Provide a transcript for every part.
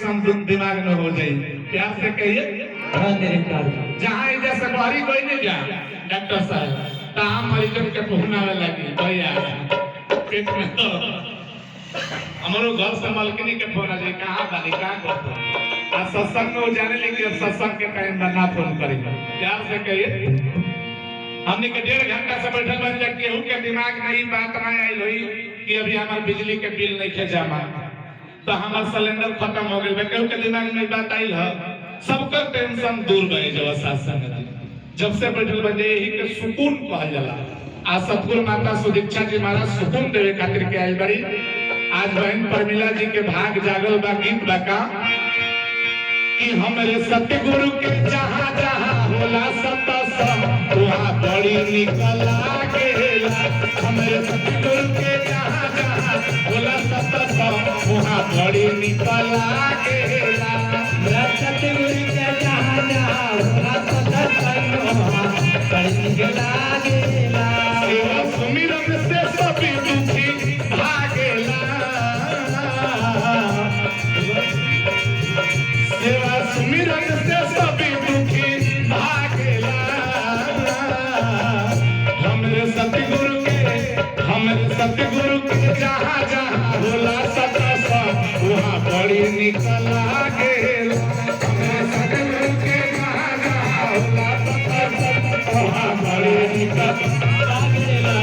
दिमाग में हो जाए। प्यार से कहिए जहाँ जैसे बाहरी कोई नहीं जा डॉक्टर साहब तहाँ मरीजन के पहुँचावे लगी भैया पेट में तो हमारो घर से मलकिनी के फोन आ जाए कहाँ बानी कहाँ करते आ सत्संग में वो जाने लगी अब सत्संग के टाइम में ना फोन करेगा। प्यार से कहिए हमने के 1.5 घंटा से बैठल बन जा केहू के दिमाग में ई बात ना आई हुई कि अभी हमार बिजली के बिल नहीं खे जमा तो हमार सिलेंडर खत्म हो गए। केहू के दिमाग में बात आई है सबका टेंशन दूर गए जब सत्संग जब से बैठल बन जाए यही के सुकून कहल जाला। आज सतगुरु माता सुदीक्षा जी महाराज सुकून देवे खातिर के आइल बड़ी। आज बहन परमिला जी के भाग जागल बा गीत बा का कि हमरे सतगुरु के जहाँ जहाँ होला सत्संग वहाँ बड़ी निकल लागेला। हमरे सतगुरु के जहाँ जहाँ होला सत्संग वहाँ बड़ी निकल लागेला। सतगुरु के जहाँ जहाँ होला सत्संग वहाँ बड़ी निकल लागेला। सेवा सुमिरन से सभी दुखी भागेला। सेवा सुमिरन से सभी दुखी भागेला। हमरे सतगुरु के जहाँ जहाँ होला सत्संग वहाँ बड़ी निकल लागेला। हमरे सतगुरु के जहाँ जहाँ होला सत्संग वहाँ बड़ी निकल लागेला।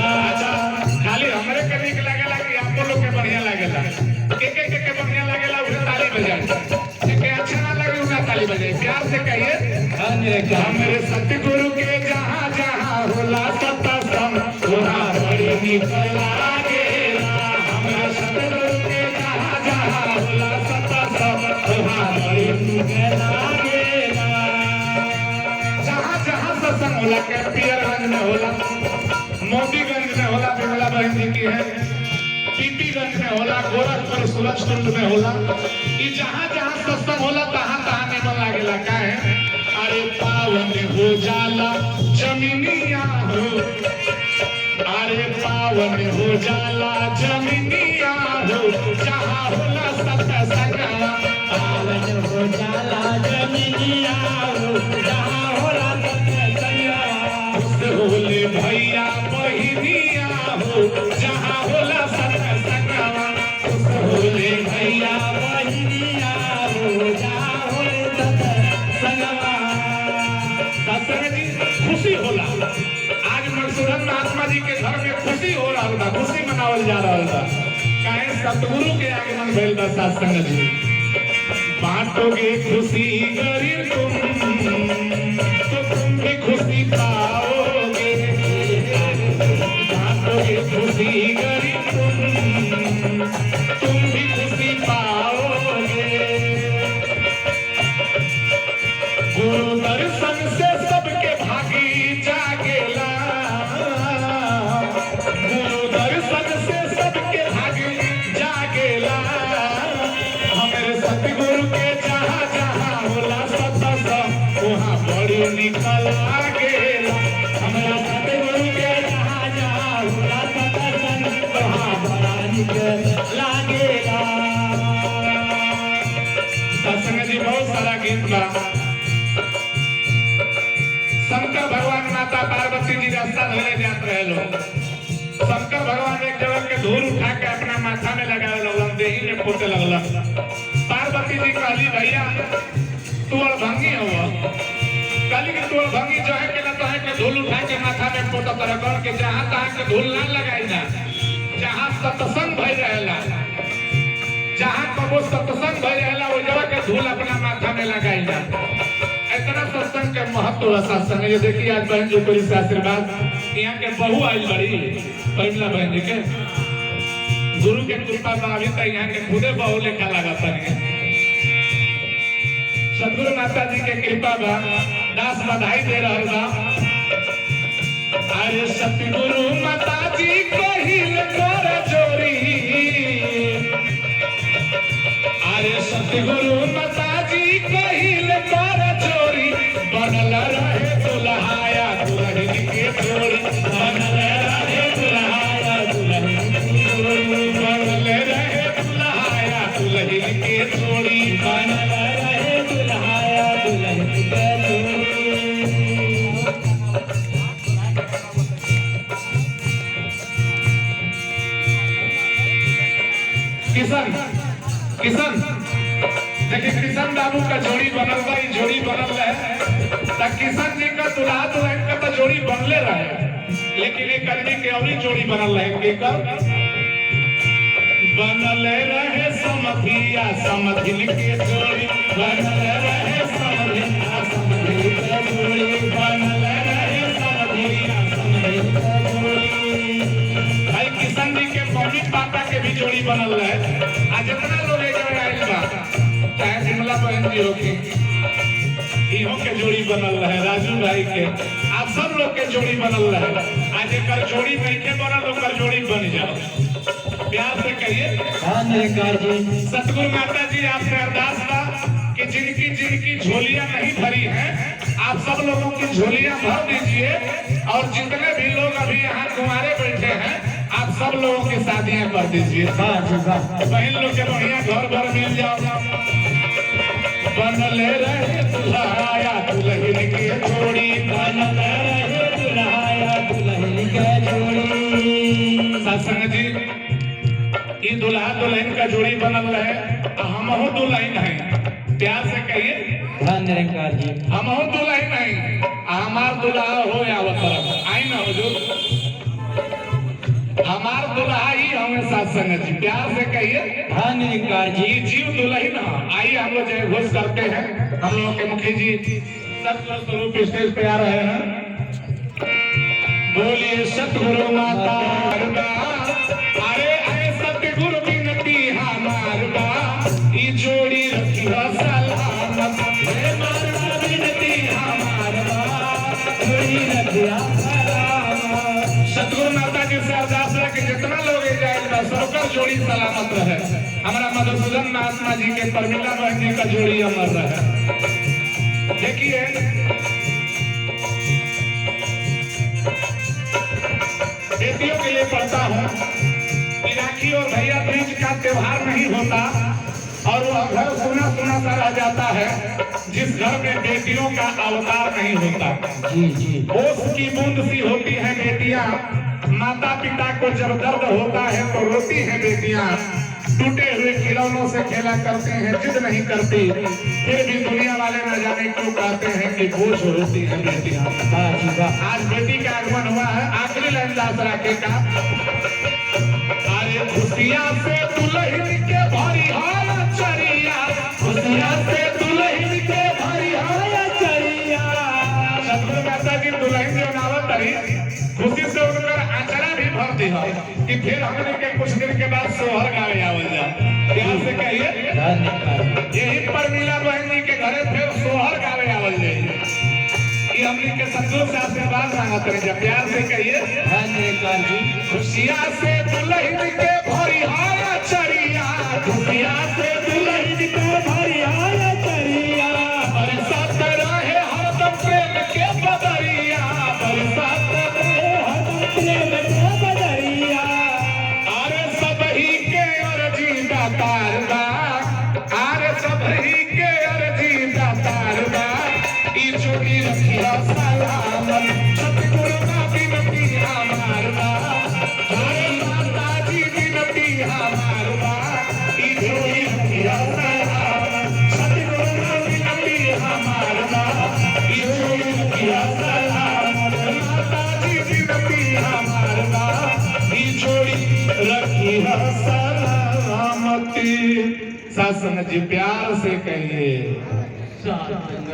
खाली हमरे के निक लागेला कि आप लोग के बढ़िया लागेला? के बढ़िया लागेला उसे ताली बजाए, के अच्छा ना लगे उसे ताली बजाए। प्यार से कहिए हमरे सतगुरु के जहाँ जहाँ होला सत्संग वहाँ बड़ी निकल लागेला। हमरे सतगुरु के जहाँ जहाँ होला सत्संग वहाँ बड़ी निकल लागेला। जहाँ जहाँ सत्संग होला के पियरगंज में होला, मोतीगंज में होला, बिमला बहन जी की है, पीपीगंज में होला, गोरखपुर सूरजकुंड में होला। ये जहाँ जहाँ सत्संग होला तहाँ तहाँ निमन लागेला। का है अरे पावन हो जाला जमीनिया हो, अरे पावन हो जाला जमीनिया हो जहाँ होला सत्संग। पावन हो जाला जमीनिया हो जहाँ होला सत्संग। होले भैया बहिनिया हो जहाँ होला सत्संग। होले भैया बहिनिया हो जहाँ होले सत्संग। सत्संग जी खुशी होला। आज मकसूरन महात्मा जी के घर में खुशी हो रहा था, खुशी मनावल जा रहा था। काहे सतगुरु के आगमन भइल बा सत्संग जी। बांटोगे खुशी गरीब तुम तो तुम भी खुशी पाओगे। बांटोगे खुशी गरीब तुम भी खुशी पाओगे। गुरु दर्शन से सबके भागी जागेला। गुरु दर्शन से सबके भागी जागेला। हमरे सतगुरु के जहाँ जहाँ होला सत्संग वहाँ बड़ी निकल लागेला। हमरा सतगुरु के जहाँ जहाँ होला सत्संग वहाँ बड़ा निकल लागेला। सत्संग जी बहुत सारा गीत बा। शंकर भगवान माता पार्वती जी रास्ता धरे जात रहे लोग। शंकर भगवान एक जगह के धूल उठा के अपना माथा में लगावे लगलन, देही में पोते लगलन। पार्वती जी कहली भैया तू अड़भंगी हुआ, कहली कि तू अड़भंगी जो है के ना तो है के धूल उठा के माथा में पोता तरह कर के जहाँ तहाँ के धूल ना लगाई ना। जहाँ सत्संग भई रहेला, जहाँ कबो सत्संग भई रहेला वो जगह के धूल अपना माथा में लगाई ना। इतना सत्संग के महत्व है। सत्संग ये देखिए आज बहन जी को से आशीर्वाद यहाँ के बहू आई बड़ी परिमला बहन जी के गुरु के कृपा से अभी तक यहाँ के खुदे बहू लेखा लगा सके। सतगुरु माता जी के कृपा बा दास बधाई दे रहा बा। अरे सतगुरु माता जी कहिल कर जोरी, अरे सतगुरु माता जी कहिल कर जोरी। बनल रहे दुल्हाया दुल्हन के जोड़ी, बनल रहे दुल्हाया दुल्हन की जोड़ी, बनल रहे दुल्हाया दुल्हन के जोड़ी। किशन देखिए किशन बाबू का जोड़ी बनल बा, ई जोड़ी बनल है त किशन जी का दुल्हा दुल्हन का तो जोड़ी बनले रहे, लेकिन एक आदमी के और जोड़ी बनल रहे केकर बनल रहे समधिया समधिन के जोड़ी बनल रहे समधिया समधिन के जोड़ी बनल रहे समधिया समधिन के जोड़ी। भाई किशन जी के मम्मी पापा के भी जोड़ी बनल रहे। आज जितना लोग एक आइल बा चाहे विमला बहन जी होके इहो के जोड़ी बनल रहे, राजू भाई के, आप सब लोग के जोड़ी बनल रहे। आज एक जोड़ी नहीं के बनल ओकर जोड़ी बन जाओ, प्यार से कहिए हाँ निरंकार जी। सतगुरु माता जी आपसे अरदास बा कि जिनकी जिनकी झोलियां नहीं भरी हैं आप सब लोगों की झोलियां भर दीजिए, और जितने भी लोग अभी यहाँ कुंवारे बैठे हैं आप सब लोगों की शादियां कर दीजिए। वाह जी वाह। बहन लोग के बढ़िया घर भर मिल जाओ। बनले रहे दुल्हाया दुल्हन के जोड़ी बनल रहे दुल्हाया दुल्हन के जोड़ी। सत्संग जी ये दुल्हा दुल्हन का जोड़ी बनल रहे, हमहू दुल्हन हैं, प्यार से कहिए हाँ निरंकार जी। हमहू दुल्हन हैं, हमार दुल्हा हो या तरफ आई ना हुजूर, हमार दुल्हा ही हमें सत्संग जी, प्यार से कहिए हाँ निरंकार जी। ये जीव दुल्हन है। आइए हम लोग जय घोष करते हैं। हम लोगों के मुखी जी सतगुरु स्वरूप स्टेज पे आ रहे हैं। बोलिए सतगुरु माता दा, अरे अरे सतगुरु बिनती हमार बा, ई जोड़ी रखी सलामत, हे मारवा बिनती हमार बा, जोड़ी रखी सलामत। सतगुरु माता जी से अरदास है कि जितना लोग जाएगा सबका जोड़ी सलामत रहे। हमारा मधुसूदन महात्मा जी के परमिला बहन जी का जोड़ी अमर रहे। देखिए बेटियों के लिए पढ़ता हूँ कि राखी और भैया दूज का त्योहार नहीं होता और वह घर सुना सुना सा रह जाता है जिस घर में बेटियों का अवतार नहीं होता। जी जी। ओस की बूंद सी होती है बेटियां, माता पिता को जब दर्द होता है तो रोती हैं बेटियां, टूटे हुए खिलौनों से खेला करते हैं, जिद नहीं करती, फिर भी दुनिया वाले न जाने क्यों कहते हैं कि बोझ होती है बेटियां। वाह जी वाह। आज बेटी का आगमन हुआ है, आखिरी लाइन दास राखे का, अरे खुशियां से दुल्हन के भरी हाल चरिया, खुशियां से दुल्हन के भरी हाल चरिया। सतगुरु माता जी दुल्हन जो नावत तरी खुशी से उनकर आचरा भी भर दी है कि फिर हमने के कुछ दिन के बाद सोहर गावे आवल जा। प्यार से कहिए हाँ निरंकार जी। यही पर मीला बहन जी के घरे फिर सोहर गावे आवल जाए। ये हमने के सतगुरु से आशीर्वाद मांगत रहे जा, प्यार से कहिए हाँ निरंकार जी। खुशियां से दुल्हन के भरी हाल चरिया, खुशियां से दुल्हन के भरी हाल चरिया, बरसात रहे हरदम प्रेम के बदरिया, बरसात रहे हरदम प्रेम के बदरिया। अरे सबही के अर्जी दातार बा, अरे सबही के अर्जी दातार बा, ई जोड़ी रखिया सलामत, सतगुरु का बिनती हमार बा, अरे माता जी बिनती हमार बा, ई जोड़ी रखिया सलामत, सतगुरु का बिनती हमार बा, ई जोड़ी रखिया सलामत, माता जी बिनती हमार बा, ई जोड़ी रखिया सलामती। सत्संग जी प्यार से कहिए सत्संग